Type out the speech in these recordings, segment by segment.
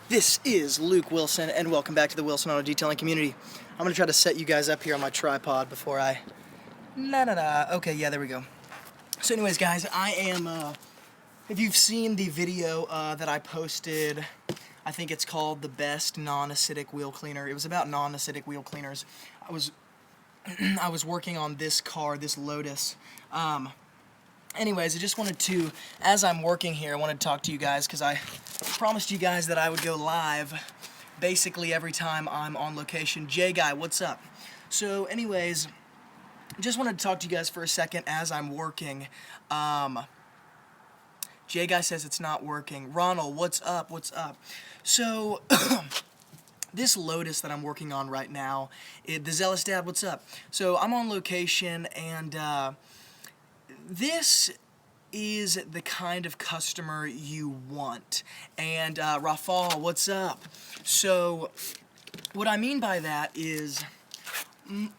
This is Luke Wilson, and welcome back to the Wilson Auto Detailing community. I'm going to try to set you guys up here on my tripod before I... Okay, yeah, there we go. So anyways, guys, I am... if you've seen the video that I posted, I think it's called The Best Non-Acidic Wheel Cleaner. It was about non-acidic wheel cleaners. I was working on this car, this Lotus. Anyways, I just wanted to, as I'm working here, I wanted to talk to you guys because I promised you guys that I would go live basically every time I'm on location. Jay Guy, what's up? So anyways, just wanted to talk to you guys for a second as I'm working. Jay Guy says it's not working. Ronald, what's up? What's up? So this Lotus that I'm working on right now, the Zealous Dad, what's up? So I'm on location, and this is the kind of customer you want. And Rafal, what's up? So what I mean by that is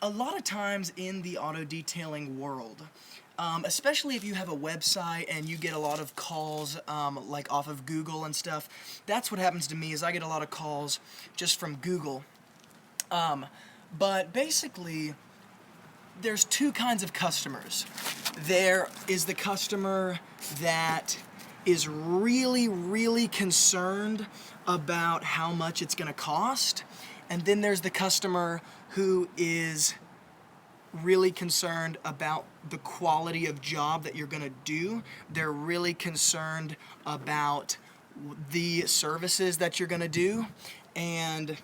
a lot of times in the auto detailing world, especially if you have a website and you get a lot of calls like off of Google and stuff, that's what happens to me is I get a lot of calls just from Google. But basically, there's two kinds of customers. There is the customer that is really concerned about how much it's going to cost, and then there's the customer who is really concerned about the quality of job that you're going to do. They're really concerned about the services that you're going to do, and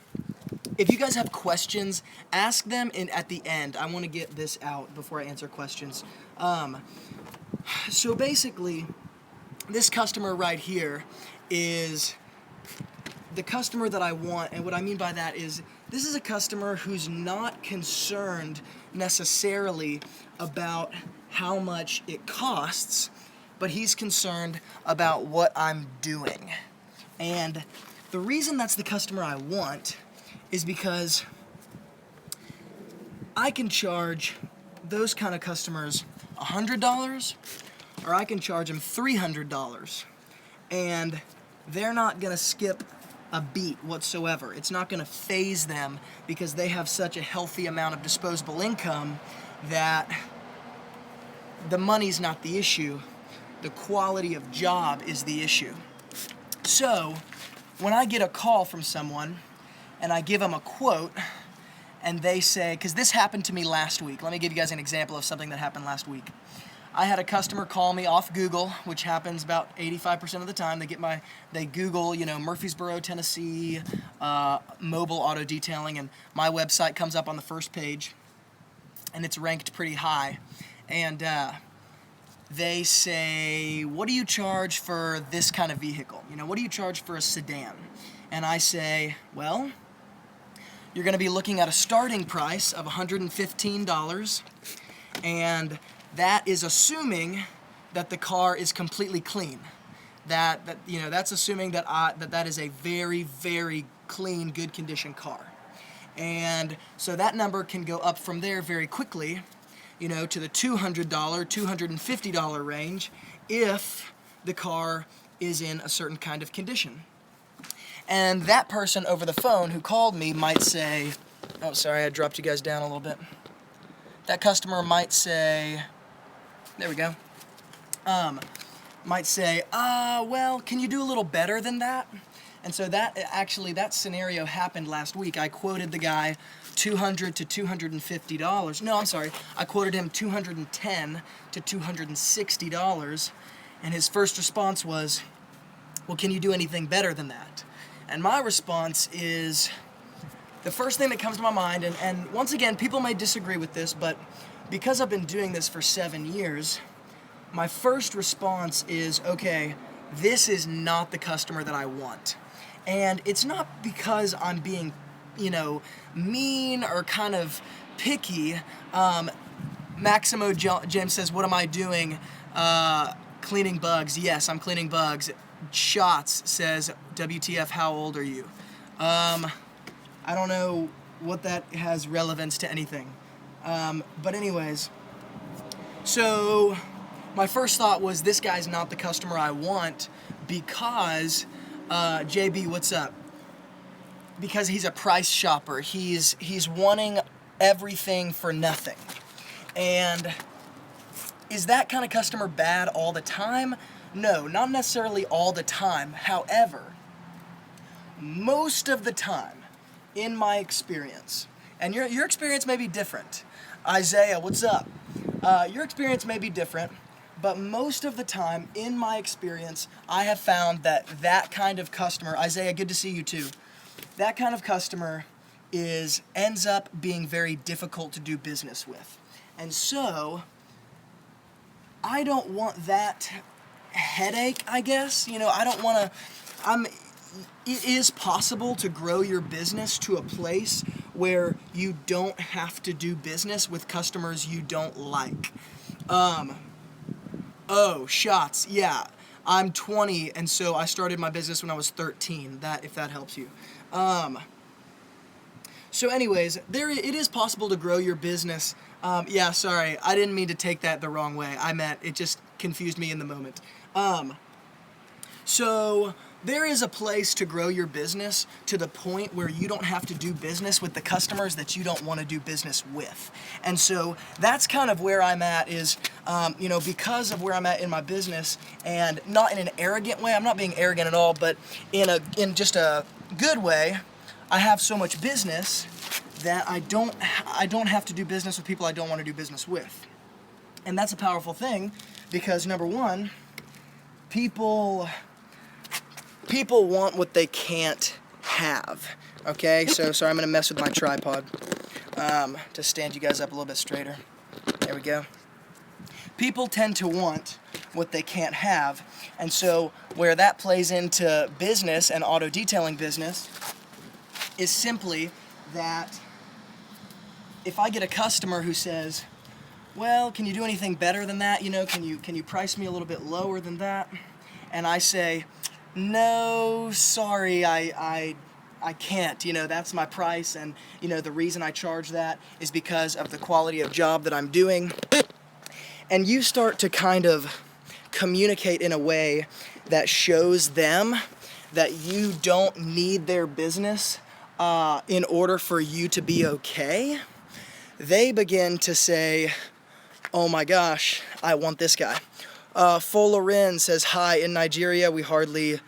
if you guys have questions, ask them at the end. I want to get this out before I answer questions. So basically, this customer right here is the customer that I want, and what I mean by that is this is a customer who's not concerned necessarily about how much it costs, but he's concerned about what I'm doing. And the reason that's the customer I want is because I can charge those kind of customers $100, or I can charge them $300, and they're not gonna skip a beat whatsoever. It's not gonna faze them because they have such a healthy amount of disposable income that the money's not the issue. The quality of job is the issue. So when I get a call from someone and I give them a quote, and they say, because this happened to me last week. Let me give you guys an example of something that happened last week. I had a customer call me off Google, which happens about 85% of the time. They Google, Murfreesboro, Tennessee, mobile auto detailing, and my website comes up on the first page, and it's ranked pretty high. And they say, what do you charge for this kind of vehicle? What do you charge for a sedan? And I say, well, you're going to be looking at a starting price of $115, and that is assuming that the car is completely clean. That's assuming that is a very clean, good condition car. And so that number can go up from there very quickly, to the $200, $250 range if the car is in a certain kind of condition. And that person over the phone who called me might say, oh, sorry, I dropped you guys down a little bit. That customer might say, there we go, might say, well, can you do a little better than that? And so that scenario happened last week. I quoted the guy $200 to $250. No, I'm sorry. I quoted him $210 to $260, and his first response was, well, can you do anything better than that? And my response is, the first thing that comes to my mind, and once again, people may disagree with this, but because I've been doing this for 7 years, my first response is, okay, this is not the customer that I want. And it's not because I'm being, mean or kind of picky. Maximo James says, what am I doing? Cleaning bugs. Yes, I'm cleaning bugs. Shots says, WTF, how old are you? I don't know what that has relevance to anything. But anyways, so my first thought was this guy's not the customer I want because, JB, what's up? because he's a price shopper. He's wanting everything for nothing. And is that kind of customer bad all the time? No, not necessarily all the time. However, most of the time, in my experience, and your experience may be different. Isaiah, what's up? Your experience may be different, but most of the time, in my experience, I have found that kind of customer, Isaiah, good to see you too, that kind of customer ends up being very difficult to do business with. And so, I don't want that headache, I guess. I don't want to, it is possible to grow your business to a place where you don't have to do business with customers you don't like. Shots, yeah. I'm 20, and so I started my business when I was 13, if that helps you. So anyways, it is possible to grow your business. Yeah, sorry, I didn't mean to take that the wrong way. It just confused me in the moment. So there is a place to grow your business to the point where you don't have to do business with the customers that you don't want to do business with. And so that's kind of where I'm at because of where I'm at in my business, and not in an arrogant way. I'm not being arrogant at all, but in just a good way. I have so much business that I don't have to do business with people I don't want to do business with. And that's a powerful thing because, number one, people want what they can't have. Okay, so sorry, I'm going to mess with my tripod to stand you guys up a little bit straighter. There we go. People tend to want what they can't have, and so where that plays into business and auto detailing business is simply that if I get a customer who says, well, can you do anything better than that? Can you price me a little bit lower than that? And I say, no, sorry, I can't. That's my price, and the reason I charge that is because of the quality of job that I'm doing. And you start to kind of communicate in a way that shows them that you don't need their business in order for you to be okay. They begin to say, oh my gosh, I want this guy. Folorin says, hi, in Nigeria, we hardly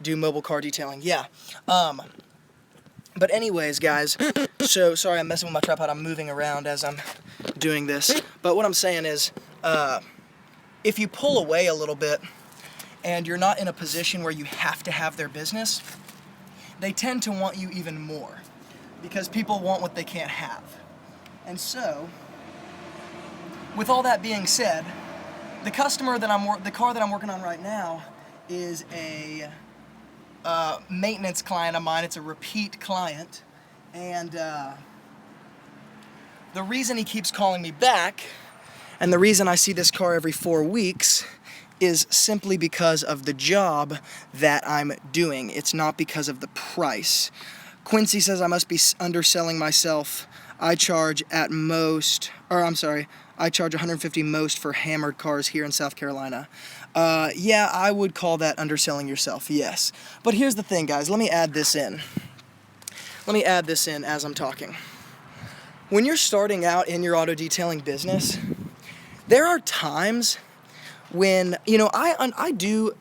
do mobile car detailing. Yeah. But anyways, guys, so sorry I'm messing with my tripod. I'm moving around as I'm doing this. But what I'm saying is, if you pull away a little bit and you're not in a position where you have to have their business, they tend to want you even more because people want what they can't have. And so, with all that being said, the car that I'm working on right now is a maintenance client of mine. It's a repeat client, and the reason he keeps calling me back, and the reason I see this car every 4 weeks, is simply because of the job that I'm doing. It's not because of the price. Quincy says I must be underselling myself. I charge $150 most for hammered cars here in South Carolina. Yeah, I would call that underselling yourself, yes. But here's the thing, guys. Let me add this in. As I'm talking. When you're starting out in your auto detailing business, there are times when, I do.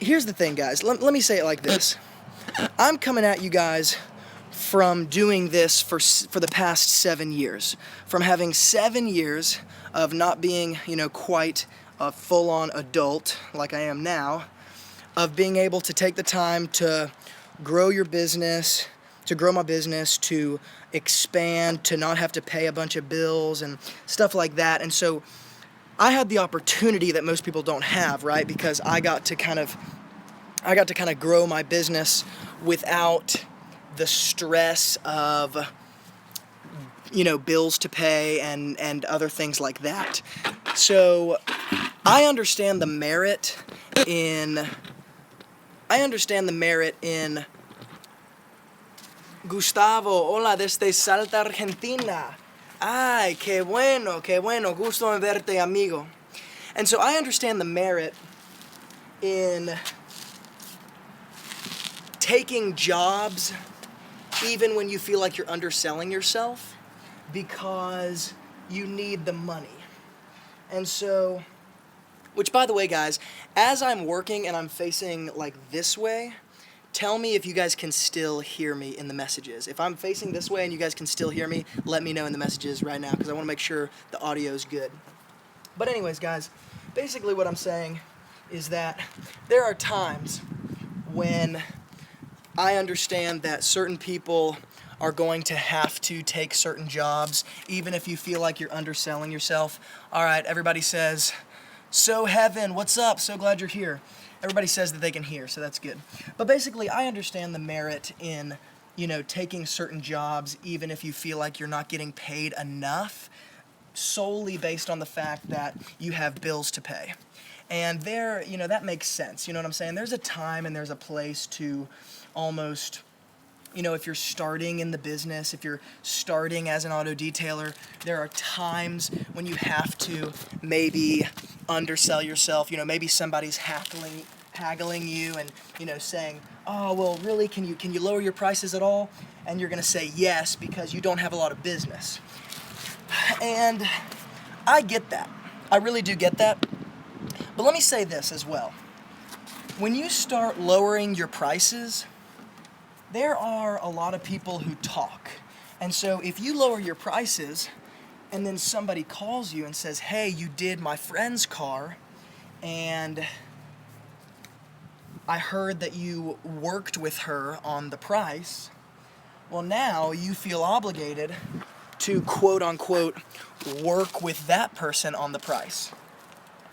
Here's the thing, guys. Let me say it like this. I'm coming at you guys from doing this for the past 7 years. From having 7 years of not being, quite a full-on adult like I am now, of being able to take the time to grow your business, to grow my business, to expand, to not have to pay a bunch of bills and stuff like that. And so I had the opportunity that most people don't have, right? Because I got to kind of grow my business without the stress of, bills to pay and other things like that. So I understand the merit in Gustavo, hola desde Salta, Argentina. Ay, qué bueno, gusto en verte, amigo. And so I understand the merit in taking jobs even when you feel like you're underselling yourself, because you need the money. And so, which by the way, guys, as I'm working and I'm facing like this way, tell me if you guys can still hear me in the messages. If I'm facing this way and you guys can still hear me, let me know in the messages right now, because I want to make sure the audio is good. But anyways, guys, basically what I'm saying is that there are times when I understand that certain people are going to have to take certain jobs, even if you feel like you're underselling yourself. All right, everybody says, "So Heaven, what's up? So glad you're here." Everybody says that they can hear, so that's good. But basically, I understand the merit in, taking certain jobs, even if you feel like you're not getting paid enough, solely based on the fact that you have bills to pay. And that makes sense. You know what I'm saying? There's a time and there's a place to almost, if you're starting in the business, if you're starting as an auto detailer, there are times when you have to maybe undersell yourself. Maybe somebody's haggling you and, saying, "Oh, well, really, can you lower your prices at all?" And you're going to say yes because you don't have a lot of business. And I get that. I really do get that. But let me say this as well. When you start lowering your prices, there are a lot of people who talk. And so if you lower your prices and then somebody calls you and says, "Hey, you did my friend's car and I heard that you worked with her on the price," well, now you feel obligated to quote unquote work with that person on the price.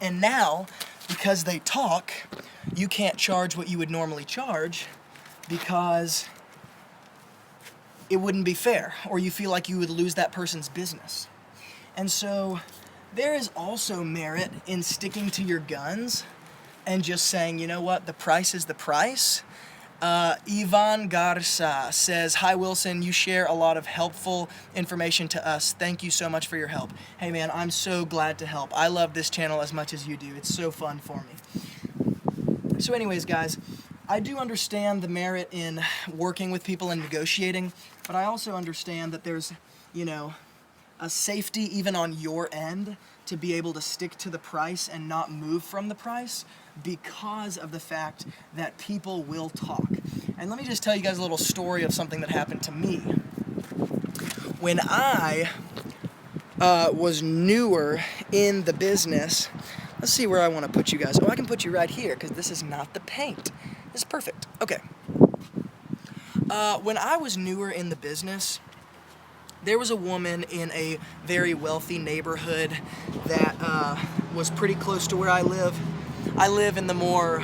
And now, because they talk, you can't charge what you would normally charge because it wouldn't be fair, or you feel like you would lose that person's business. And so there is also merit in sticking to your guns and just saying, "You know what, the price is the price." Ivan Garza says, "Hi Wilson, you share a lot of helpful information to us. Thank you so much for your help." Hey man, I'm so glad to help. I love this channel as much as you do. It's so fun for me. So anyways, guys, I do understand the merit in working with people and negotiating, but I also understand that there's, a safety even on your end to be able to stick to the price and not move from the price because of the fact that people will talk. And let me just tell you guys a little story of something that happened to me. When I was newer in the business, let's see where I want to put you guys. Oh, I can put you right here because this is not the paint. This is perfect. Okay. When I was newer in the business, there was a woman in a very wealthy neighborhood that was pretty close to where I live. I live in the more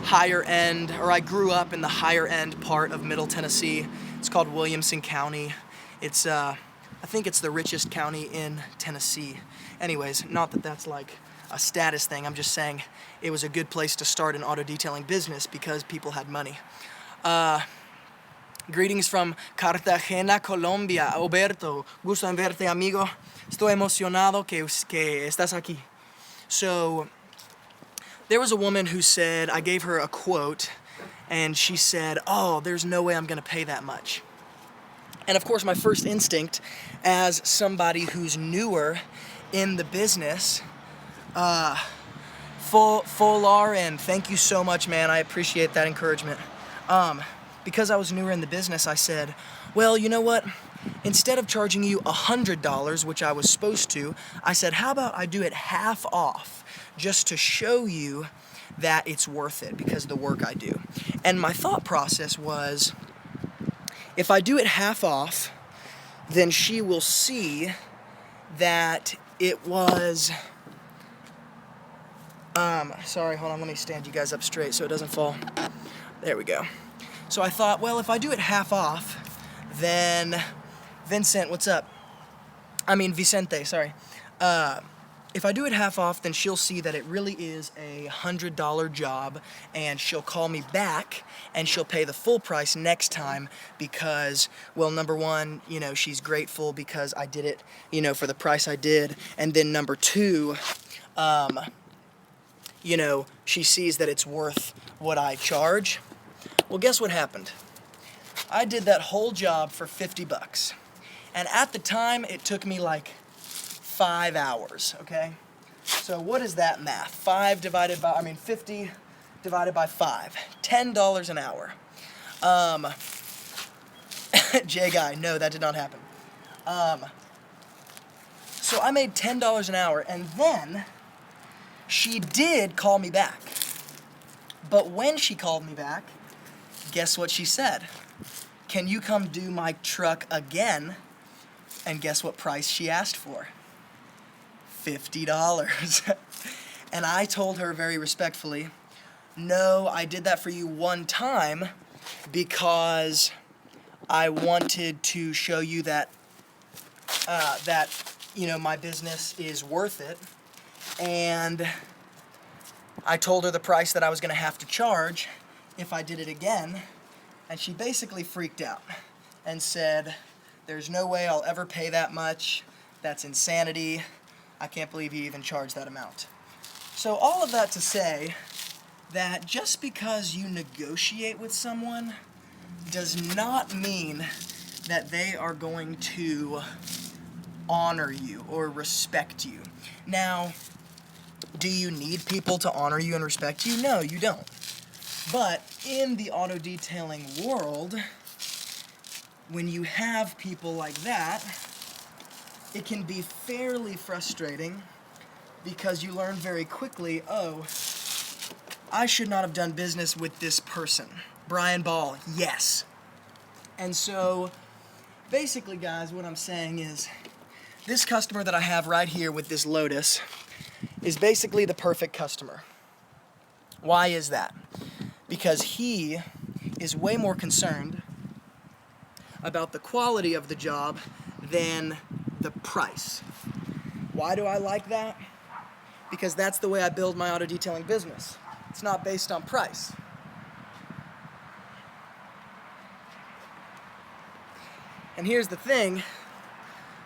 higher end, or I grew up in the higher end part of Middle Tennessee. It's called Williamson County. It's, I think it's the richest county in Tennessee. Anyways, not that that's like a status thing. I'm just saying it was a good place to start an auto detailing business because people had money. Greetings from Cartagena, Colombia. Alberto, gusto en verte, amigo. Estoy emocionado que estás aquí. So, there was a woman who said, I gave her a quote, and she said, "Oh, there's no way I'm going to pay that much." And of course, my first instinct as somebody who's newer in the business, Full thank you so much, man. I appreciate that encouragement. Because I was newer in the business, I said, "Well, you know what? Instead of charging you $100, which I was supposed to, I said, how about I do it half off just to show you that it's worth it because of the work I do." And my thought process was, if I do it half off, then she will see that it was... sorry, hold on, let me stand you guys up straight so it doesn't fall. There we go. So I thought, well, if I do it half off, then what's up? Vicente, sorry. If I do it half off, then she'll see that it really is a $100 job, and she'll call me back, and she'll pay the full price next time because, well, number one, she's grateful because I did it, for the price I did, and then number two, she sees that it's worth what I charge. Well, guess what happened? I did that whole job for 50 bucks. And at the time, it took me like 5 hours, okay? So what is that math? 50 divided by 5. $10 an hour. Jay Guy, no, that did not happen. So I made $10 an hour, and then she did call me back. But when she called me back, guess what she said? Can you come do my truck again? And guess what price she asked for? $50. And I told her very respectfully, no, I did that for you one time because I wanted to show you that my business is worth it. And I told her the price that I was going to have to charge if I did it again, and she basically freaked out and said, there's no way I'll ever pay that much. That's insanity. I can't believe you even charged that amount. So all of that to say that just because you negotiate with someone does not mean that they are going to honor you or respect you. Now, do you need people to honor you and respect you? No, you don't. But in the auto detailing world, when you have people like that, it can be fairly frustrating because you learn very quickly, oh, I should not have done business with this person. Brian Ball, yes. And so, basically, guys, what I'm saying is, this customer that I have right here with this Lotus is basically the perfect customer. Why is that? Because he is way more concerned about the quality of the job than the price. Why do I like that? Because that's the way I build my auto detailing business. It's not based on price. And here's the thing,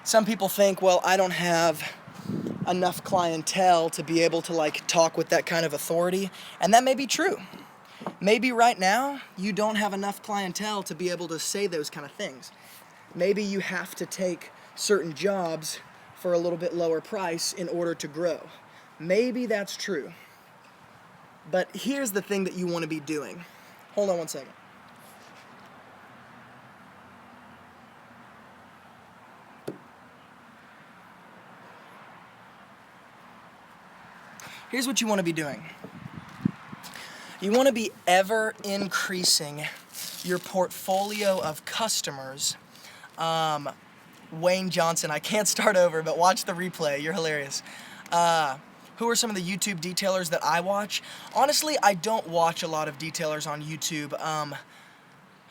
some people think, well, I don't have enough clientele to be able to talk with that kind of authority, and that may be true. Maybe right now you don't have enough clientele to be able to say those kind of things. Maybe you have to take certain jobs for a little bit lower price in order to grow. Maybe that's true. But here's the thing that you want to be doing. Hold on one second. Here's what you want to be doing. You want to be ever increasing your portfolio of customers. Wayne Johnson, I can't start over, but watch the replay. You're hilarious. Who are some of the YouTube detailers that I watch? Honestly, I don't watch a lot of detailers on YouTube.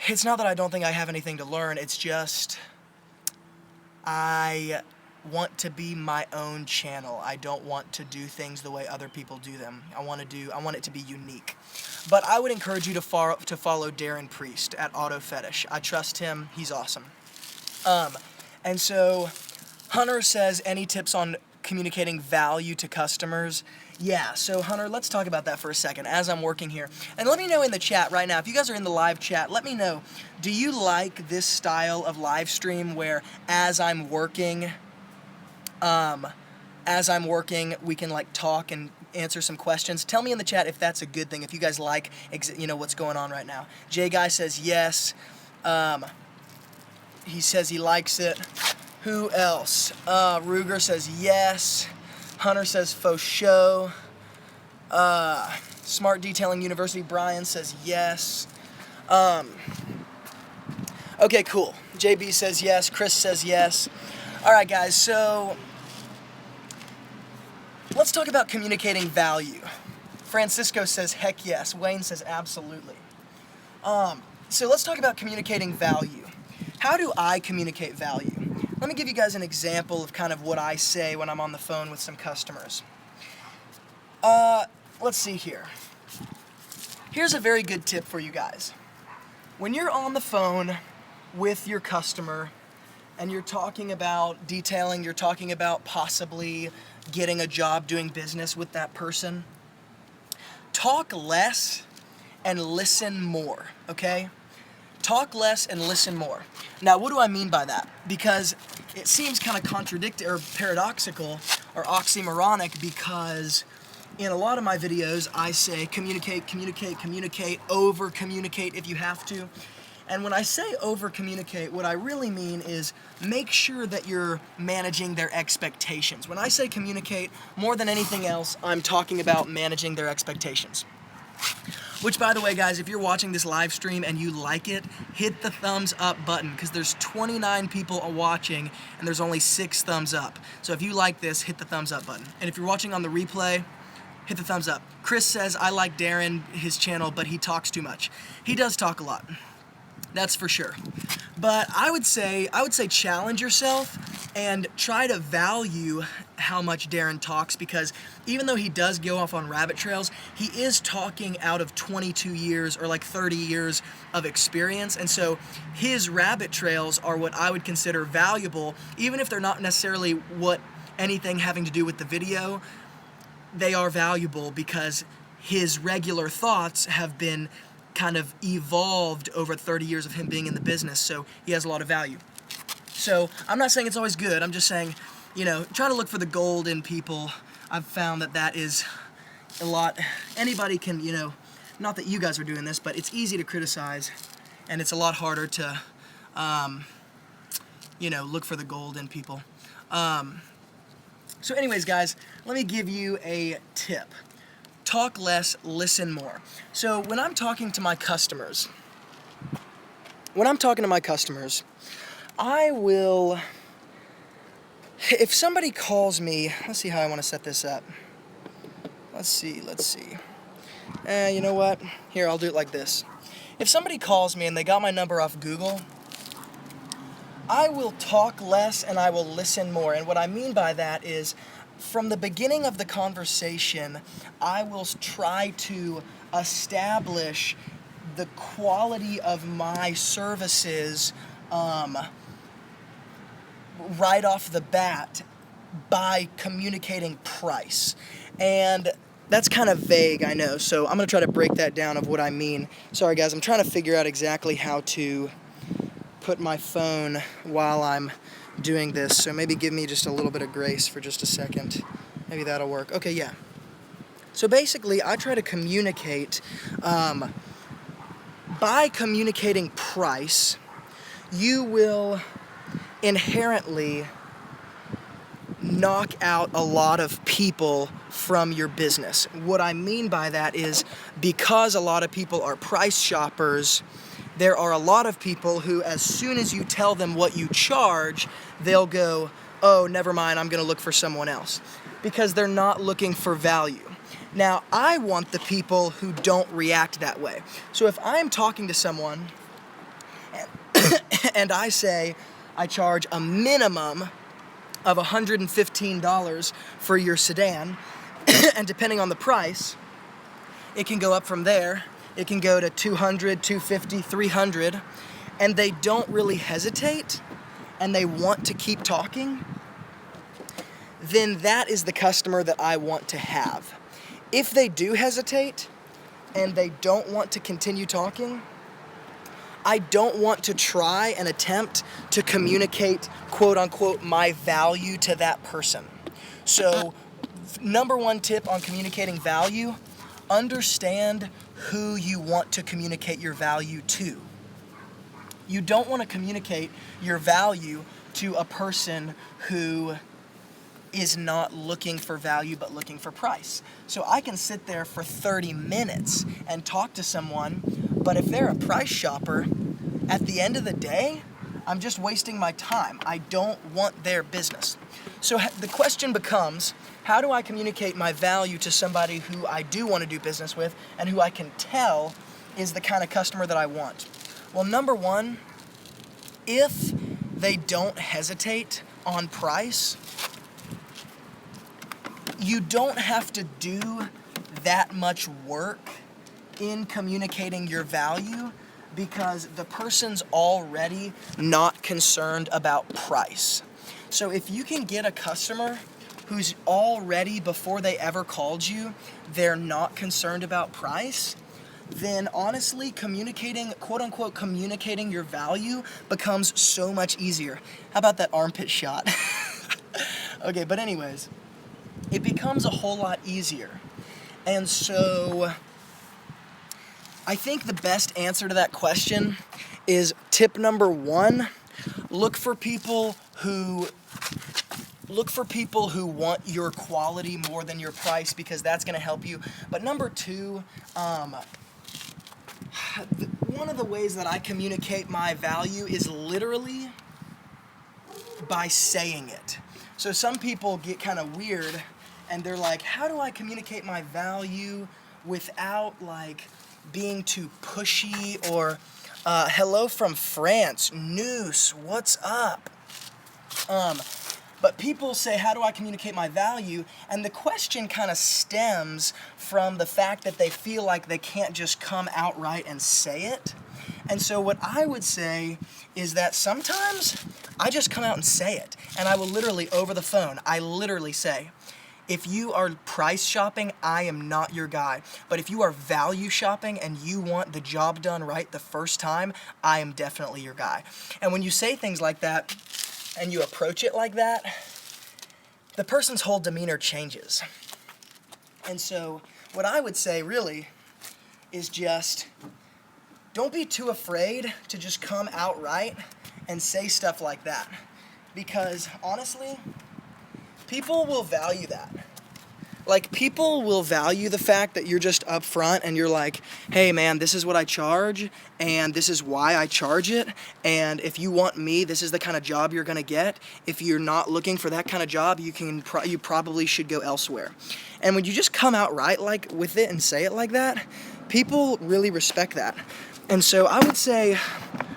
It's not that I don't think I have anything to learn. It's just I want to be my own channel. I don't want to do things the way other people do them. I want it to be unique. But I would encourage you to follow Darren Priest at Auto Fetish. I trust him. He's awesome. And so Hunter says, any tips on communicating value to customers? Yeah, so Hunter, let's talk about that for a second as I'm working here. And let me know in the chat right now, if you guys are in the live chat, let me know, do you like this style of live stream where as I'm working, we can talk and answer some questions? Tell me in the chat if that's a good thing, if you guys like, what's going on right now. Jay Guy says yes. He says he likes it. Who else? Ruger says yes. Hunter says faux show. Smart Detailing University, Brian says yes. Okay, cool. JB says yes. Chris says yes. All right, guys, so let's talk about communicating value. Francisco says heck yes. Wayne says absolutely. So let's talk about communicating value. How do I communicate value? Let me give you guys an example of kind of what I say when I'm on the phone with some customers. Let's see here. Here's a very good tip for you guys. When you're on the phone with your customer and you're talking about detailing, you're talking about possibly getting a job doing business with that person, talk less and listen more, okay? talk less and listen more. Now, what do I mean by that? Because it seems kind of contradictory or paradoxical or oxymoronic, because in a lot of my videos I say communicate, communicate, communicate, over communicate if you have to. And when I say over communicate, what I really mean is make sure that you're managing their expectations. When I say communicate, more than anything else, I'm talking about managing their expectations. Which, by the way, guys, if you're watching this live stream and you like it, hit the thumbs up button, because there's 29 people watching and there's only 6 thumbs up. So if you like this, hit the thumbs up button. And if you're watching on the replay, hit the thumbs up. Chris says, I like Darren, his channel, but he talks too much. He does talk a lot. That's for sure. But I would say challenge yourself and try to value how much Darren talks, because even though he does go off on rabbit trails, he is talking out of 22 years or like 30 years of experience. And so his rabbit trails are what I would consider valuable, even if they're not necessarily what anything having to do with the video. They are valuable because his regular thoughts have been kind of evolved over 30 years of him being in the business, so he has a lot of value. So I'm not saying it's always good, I'm just saying, try to look for the gold in people. I've found that is a lot. Anybody can, not that you guys are doing this, but it's easy to criticize, and it's a lot harder to, look for the gold in people. So anyways, guys, let me give you a tip. Talk less, listen more. So when I'm talking to my customers, I will, if somebody calls me, let's see how I want to set this up. Let's see. You know what? Here, I'll do it like this. If somebody calls me and they got my number off Google, I will talk less and I will listen more. And what I mean by that is, from the beginning of the conversation, I will try to establish the quality of my services right off the bat by communicating price. And that's kind of vague, I know, so I'm going to try to break that down of what I mean. Sorry guys, I'm trying to figure out exactly how to put my phone while I'm doing this, so maybe give me just a little bit of grace for just a second. Maybe that'll work. Okay, yeah. So basically, I try to communicate, by communicating price, you will inherently knock out a lot of people from your business. What I mean by that is, because a lot of people are price shoppers, there are a lot of people who, as soon as you tell them what you charge, they'll go, oh, never mind, I'm going to look for someone else, because they're not looking for value. Now, I want the people who don't react that way. So if I'm talking to someone and I say I charge a minimum of $115 for your sedan, and depending on the price, it can go up from there. It can go to $200, $250, $300, and they don't really hesitate, and they want to keep talking, then that is the customer that I want to have. If they do hesitate, and they don't want to continue talking, I don't want to try and attempt to communicate, quote unquote, my value to that person. So, number one tip on communicating value, understand who you want to communicate your value to. You don't want to communicate your value to a person who is not looking for value but looking for price. So I can sit there for 30 minutes and talk to someone, but if they're a price shopper, at the end of the day, I'm just wasting my time. I don't want their business. So the question becomes, how do I communicate my value to somebody who I do want to do business with and who I can tell is the kind of customer that I want? Well, number one, if they don't hesitate on price, you don't have to do that much work in communicating your value, because the person's already not concerned about price. So if you can get a customer who's already, before they ever called you, they're not concerned about price, then honestly communicating, quote unquote, communicating your value becomes so much easier. How about that armpit shot? Okay, but anyways, it becomes a whole lot easier. And so I think the best answer to that question is tip number 1, look for people who want your quality more than your price, because that's going to help you. But number 2, one of the ways that I communicate my value is literally by saying it. So some people get kind of weird and they're like, how do I communicate my value without like being too pushy, or hello from France, Noose, what's up? But people say, how do I communicate my value? And the question kind of stems from the fact that they feel like they can't just come outright and say it. And so what I would say is that sometimes I just come out and say it. And I will literally, over the phone, I literally say, if you are price shopping, I am not your guy. But if you are value shopping and you want the job done right the first time, I am definitely your guy. And when you say things like that, and you approach it like that, the person's whole demeanor changes. And so what I would say really is just don't be too afraid to just come outright and say stuff like that. Because honestly, people will value that. Like, people will value the fact that you're just upfront and you're like, hey man, this is what I charge and this is why I charge it, and if you want me, this is the kind of job you're gonna get. If you're not looking for that kind of job, you probably should go elsewhere. And when you just come out right like with it and say it like that, people really respect that. And so I would say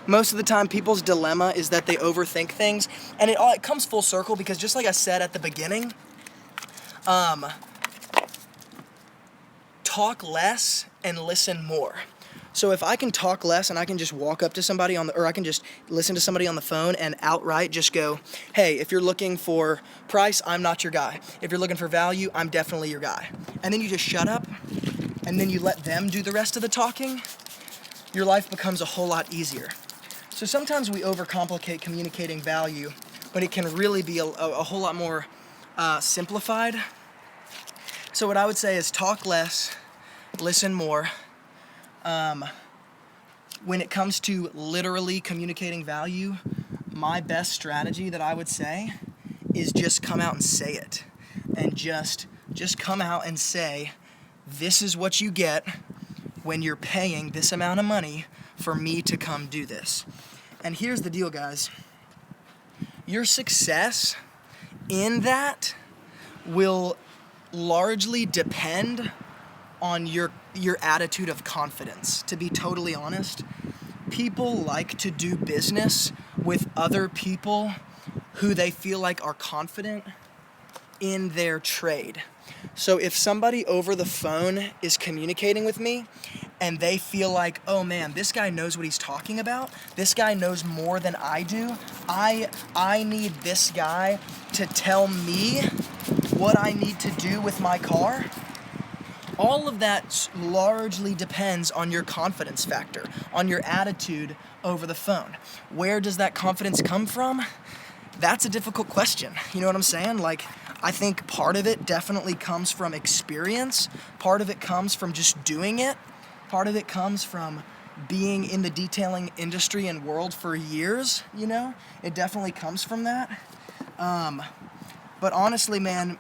most of the time people's dilemma is that they overthink things, and it comes full circle, because just like I said at the beginning, talk less and listen more. So if I can talk less and I can just walk up to somebody or I can just listen to somebody on the phone and outright just go, hey, if you're looking for price, I'm not your guy. If you're looking for value, I'm definitely your guy. And then you just shut up and then you let them do the rest of the talking, your life becomes a whole lot easier. So sometimes we overcomplicate communicating value, but it can really be a whole lot more simplified. So what I would say is talk less, listen more. When it comes to literally communicating value, my best strategy that I would say is just come out and say it. And just come out and say, this is what you get when you're paying this amount of money for me to come do this. And here's the deal, guys. Your success in that will largely depend on your attitude of confidence. To be totally honest, people like to do business with other people who they feel like are confident in their trade. So if somebody over the phone is communicating with me and they feel like, oh man, this guy knows what he's talking about, this guy knows more than I do, I need this guy to tell me what I need to do with my car, all of that largely depends on your confidence factor, on your attitude over the phone. Where does that confidence come from? That's a difficult question. You know what I'm saying? Like, I think part of it definitely comes from experience. Part of it comes from just doing it. Part of it comes from being in the detailing industry and world for years, you know? It definitely comes from that. But honestly, man,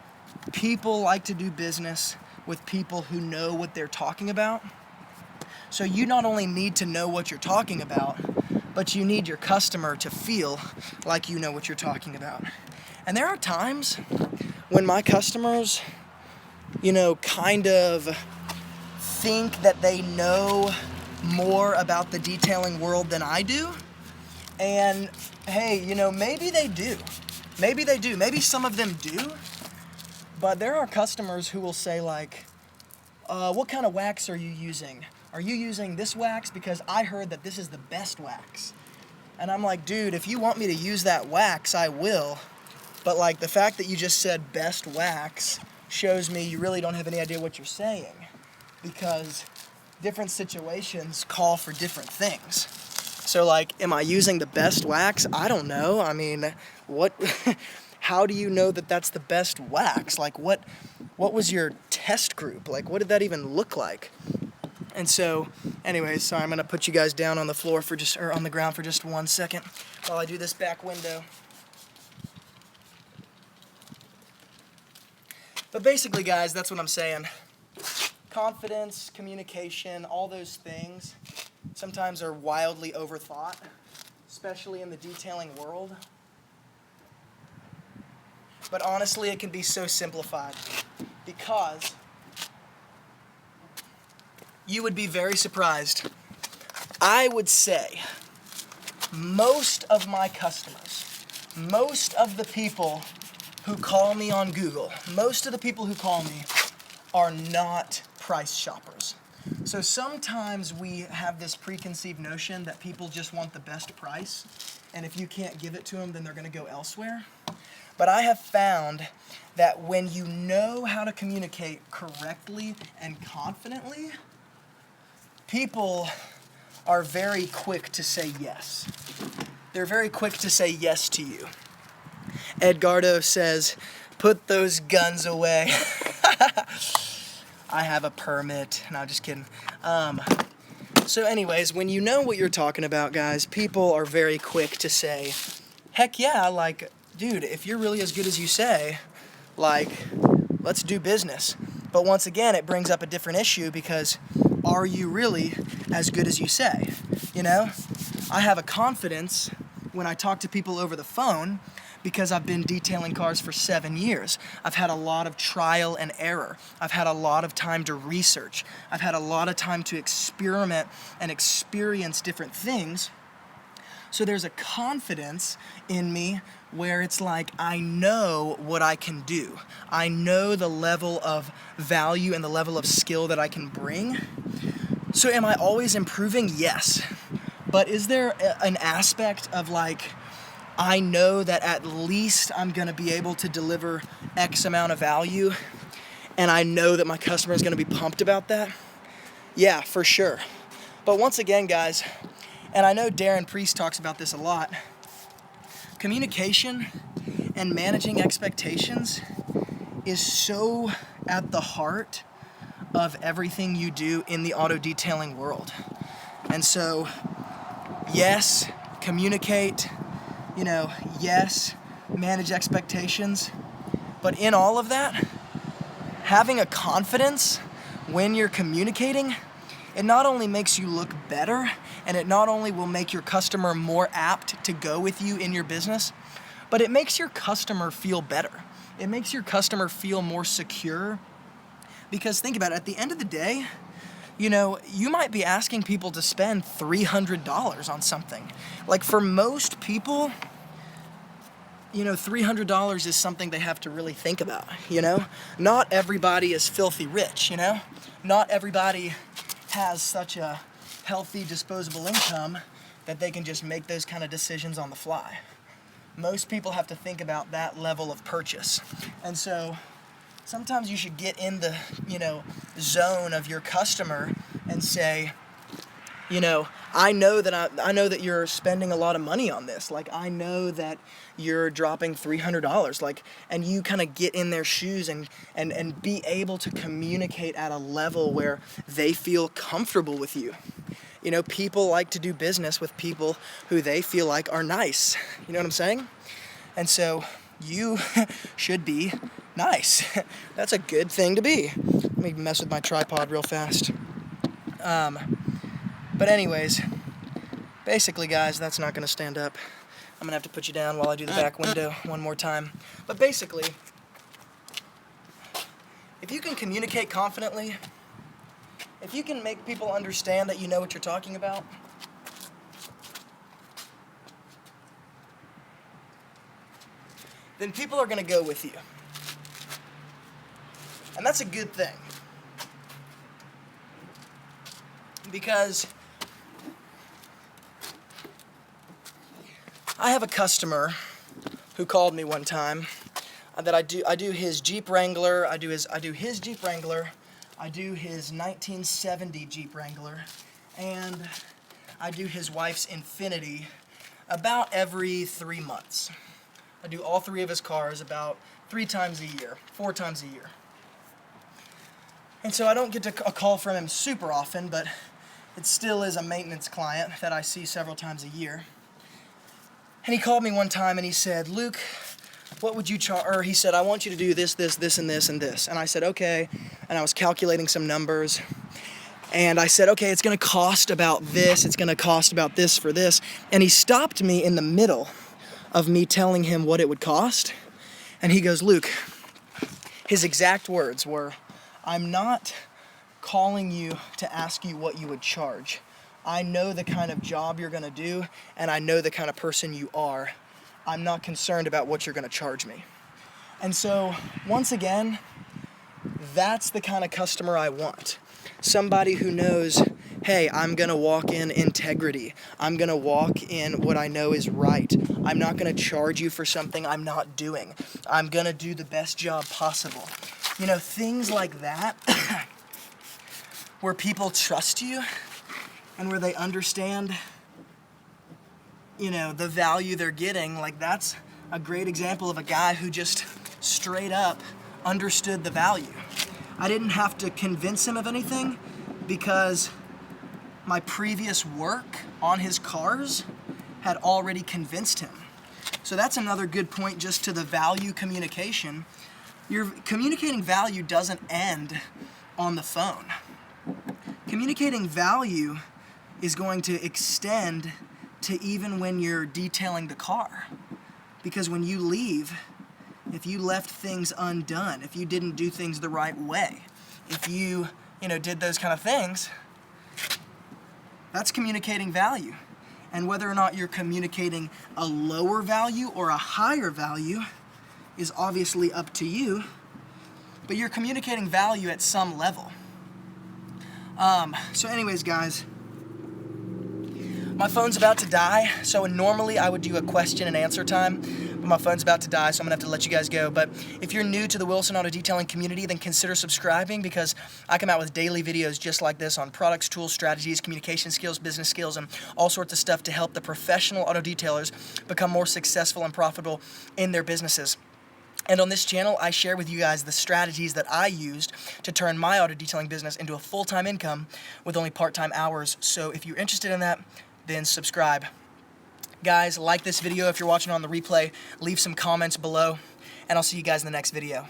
people like to do business with people who know what they're talking about. So you not only need to know what you're talking about, but you need your customer to feel like you know what you're talking about. And there are times when my customers, you know, kind of think that they know more about the detailing world than I do. And hey, you know, maybe they do. Maybe they do. Maybe some of them do. But there are customers who will say like, what kind of wax are you using? Are you using this wax? Because I heard that this is the best wax. And I'm like, dude, if you want me to use that wax, I will. But like, the fact that you just said best wax shows me you really don't have any idea what you're saying. Because different situations call for different things. So like, am I using the best wax? I don't know. I mean, what, how do you know that that's the best wax? Like what was your test group? Like what did that even look like? And so, anyways, so I'm gonna put you guys down on the floor or on the ground for just 1 second while I do this back window. But basically, guys, that's what I'm saying. Confidence, communication, all those things sometimes are wildly overthought, especially in the detailing world. But honestly, it can be so simplified because you would be very surprised. I would say most of my customers, most of the people who call me on Google, most of the people who call me are not price shoppers. So sometimes we have this preconceived notion that people just want the best price, and if you can't give it to them, then they're going to go elsewhere. But I have found that when you know how to communicate correctly and confidently, people are very quick to say yes. They're very quick to say yes to you. Edgardo says, put those guns away. I have a permit. No, just kidding. So anyways, when you know what you're talking about, guys, people are very quick to say, heck yeah, like, dude, if you're really as good as you say, like, let's do business. But once again, it brings up a different issue because are you really as good as you say? You know, I have a confidence when I talk to people over the phone because I've been detailing cars for 7 years. I've had a lot of trial and error. I've had a lot of time to research. I've had a lot of time to experiment and experience different things. So there's a confidence in me where it's like, I know what I can do. I know the level of value and the level of skill that I can bring. So am I always improving? Yes. But is there an aspect of like, I know that at least I'm gonna be able to deliver X amount of value, and I know that my customer is gonna be pumped about that? Yeah, for sure. But once again, guys, and I know Darren Priest talks about this a lot, communication and managing expectations is so at the heart of everything you do in the auto detailing world. And so, yes, communicate, yes, manage expectations, but in all of that, having a confidence when you're communicating, it not only makes you look better, and it not only will make your customer more apt to go with you in your business, but it makes your customer feel better. It makes your customer feel more secure. Because think about it, at the end of the day, you might be asking people to spend $300 on something. Like for most people, $300 is something they have to really think about, Not everybody is filthy rich, Not everybody has such a healthy disposable income that they can just make those kind of decisions on the fly. Most people have to think about that level of purchase. And so sometimes you should get in the, zone of your customer and say, I know that you're spending a lot of money on this. Like, I know that you're dropping $300. And you kind of get in their shoes and be able to communicate at a level where they feel comfortable with you. People like to do business with people who they feel like are nice. You know what I'm saying? And so you should be nice. That's a good thing to be. Let me mess with my tripod real fast. But anyways, basically, guys, that's not going to stand up. I'm going to have to put you down while I do the back window one more time. But basically, if you can communicate confidently, if you can make people understand that you know what you're talking about, then people are going to go with you. And that's a good thing. Because I have a customer who called me one time that I do his Jeep Wrangler, I do his Jeep Wrangler, I do his 1970 Jeep Wrangler, and I do his wife's Infiniti about every 3 months. I do all 3 of his cars about 3 times a year, 4 times a year. And so I don't get a call from him super often, but it still is a maintenance client that I see several times a year. And he called me one time and he said, Luke, what would you charge? Or he said, I want you to do this, this, this, and this, and this. And I said, okay. And I was calculating some numbers. And I said, okay, it's going to cost about this. It's going to cost about this for this. And he stopped me in the middle of me telling him what it would cost. And he goes, Luke, his exact words were, I'm not calling you to ask you what you would charge. I know the kind of job you're going to do, and I know the kind of person you are. I'm not concerned about what you're going to charge me. And so, once again, that's the kind of customer I want. Somebody who knows, hey, I'm going to walk in integrity. I'm going to walk in what I know is right. I'm not going to charge you for something I'm not doing. I'm going to do the best job possible. You know, things like that, where people trust you and where they understand, you know, the value they're getting. Like, that's a great example of a guy who just straight up understood the value. I didn't have to convince him of anything because my previous work on his cars had already convinced him. So that's another good point just to the value communication. Your communicating value doesn't end on the phone. Communicating value is going to extend to even when you're detailing the car. Because when you leave, if you left things undone, if you didn't do things the right way, if you did those kind of things, that's communicating value. And whether or not you're communicating a lower value or a higher value is obviously up to you, but you're communicating value at some level. So anyways, guys, my phone's about to die, so normally I would do a question and answer time, but my phone's about to die, so I'm gonna have to let you guys go. But if you're new to the Wilson Auto Detailing community, then consider subscribing, because I come out with daily videos just like this on products, tools, strategies, communication skills, business skills, and all sorts of stuff to help the professional auto detailers become more successful and profitable in their businesses. And on this channel, I share with you guys the strategies that I used to turn my auto detailing business into a full-time income with only part-time hours. So if you're interested in that, then subscribe. Guys, like this video if you're watching on the replay, leave some comments below, and I'll see you guys in the next video.